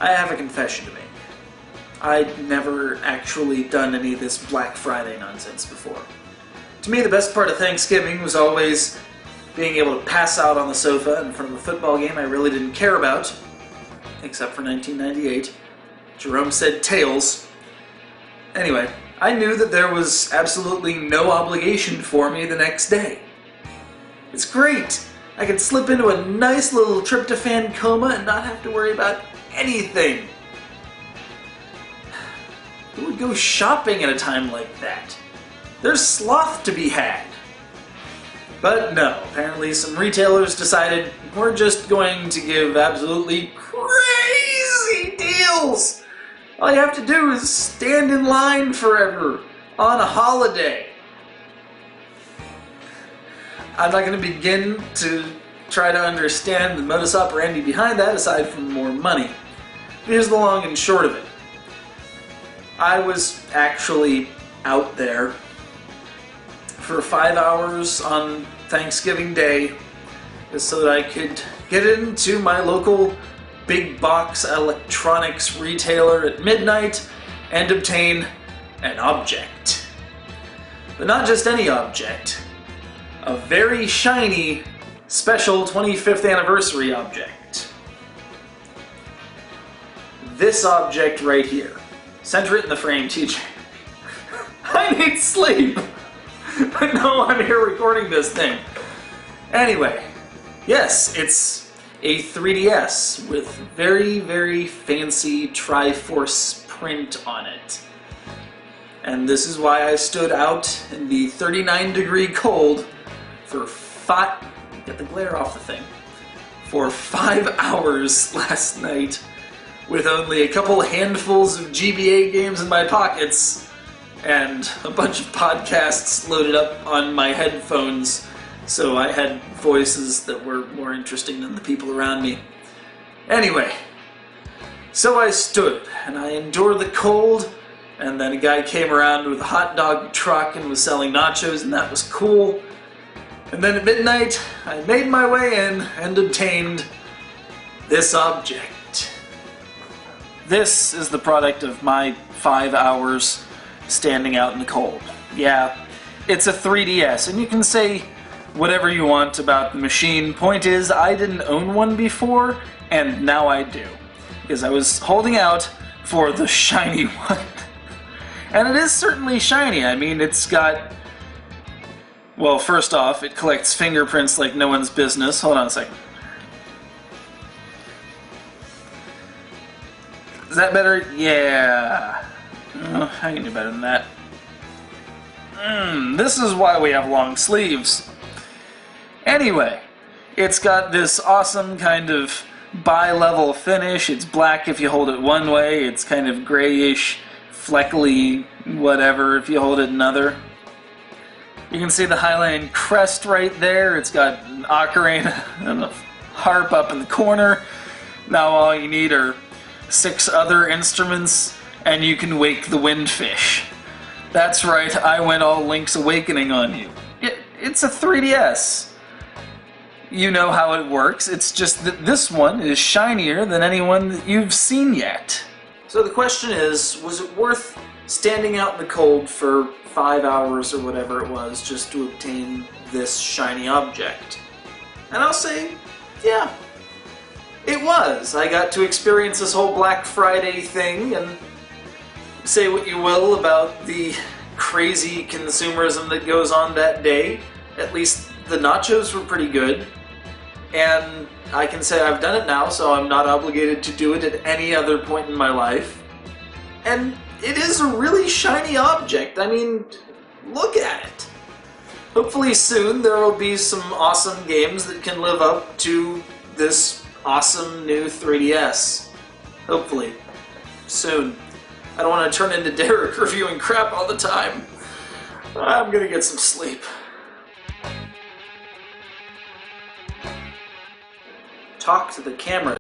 I have a confession to make. I'd never actually done any of this Black Friday nonsense before. To me, the best part of Thanksgiving was always being able to pass out on the sofa in front of a football game I really didn't care about, except for 1998. Jerome said tails. Anyway, I knew that there was absolutely no obligation for me the next day. It's great! I could slip into a nice little tryptophan coma and not have to worry about anything. Who would go shopping at a time like that? There's sloth to be had. But no, apparently some retailers decided we're just going to give absolutely crazy deals. All you have to do is stand in line forever on a holiday. I'm not going to begin to try to understand the modus operandi behind that aside from more money. Here's the long and short of it. I was actually out there for 5 hours on Thanksgiving Day just so that I could get into my local big box electronics retailer at midnight and obtain an object. But not just any object. A very shiny special 25th anniversary object. This object right here. Center it in the frame, TJ. I need sleep! But no, I'm here recording this thing. Anyway, yes, it's a 3DS with very, very fancy Triforce print on it. And this is why I stood out in the 39-degree cold for get the glare off the thing, for 5 hours last night with only a couple handfuls of GBA games in my pockets and a bunch of podcasts loaded up on my headphones, so I had voices that were more interesting than the people around me. Anyway, so I stood, and I endured the cold, and then a guy came around with a hot dog truck and was selling nachos, and that was cool. And then at midnight, I made my way in and obtained this object. This is the product of my 5 hours standing out in the cold. Yeah, it's a 3DS, and you can say whatever you want about the machine. Point is, I didn't own one before, and now I do. Because I was holding out for the shiny one. And it is certainly shiny. I mean, it's got... Well, first off, it collects fingerprints like no one's business. Hold on a second. Is that better? Yeah. I can do better than that. This is why we have long sleeves. Anyway, it's got this awesome kind of bi-level finish. It's black if you hold it one way. It's kind of grayish, fleckly, whatever if you hold it another. You can see the Highline crest right there. It's got an ocarina and a harp up in the corner. Now all you need are 6 other instruments, and you can wake the windfish. That's right, I went all Link's Awakening on you. It's a 3DS. You know how it works. It's just that this one is shinier than any one that you've seen yet. So the question is, was it worth standing out in the cold for 5 hours or whatever it was just to obtain this shiny object? And I'll say, yeah, it was. I got to experience this whole Black Friday thing, and say what you will about the crazy consumerism that goes on that day. At least the nachos were pretty good. And I can say I've done it now, so I'm not obligated to do it at any other point in my life. And it is a really shiny object. I mean, look at it. Hopefully soon there will be some awesome games that can live up to this awesome new 3DS. Hopefully. Soon. I don't want to turn into Derek reviewing crap all the time. I'm gonna get some sleep. Talk to the camera,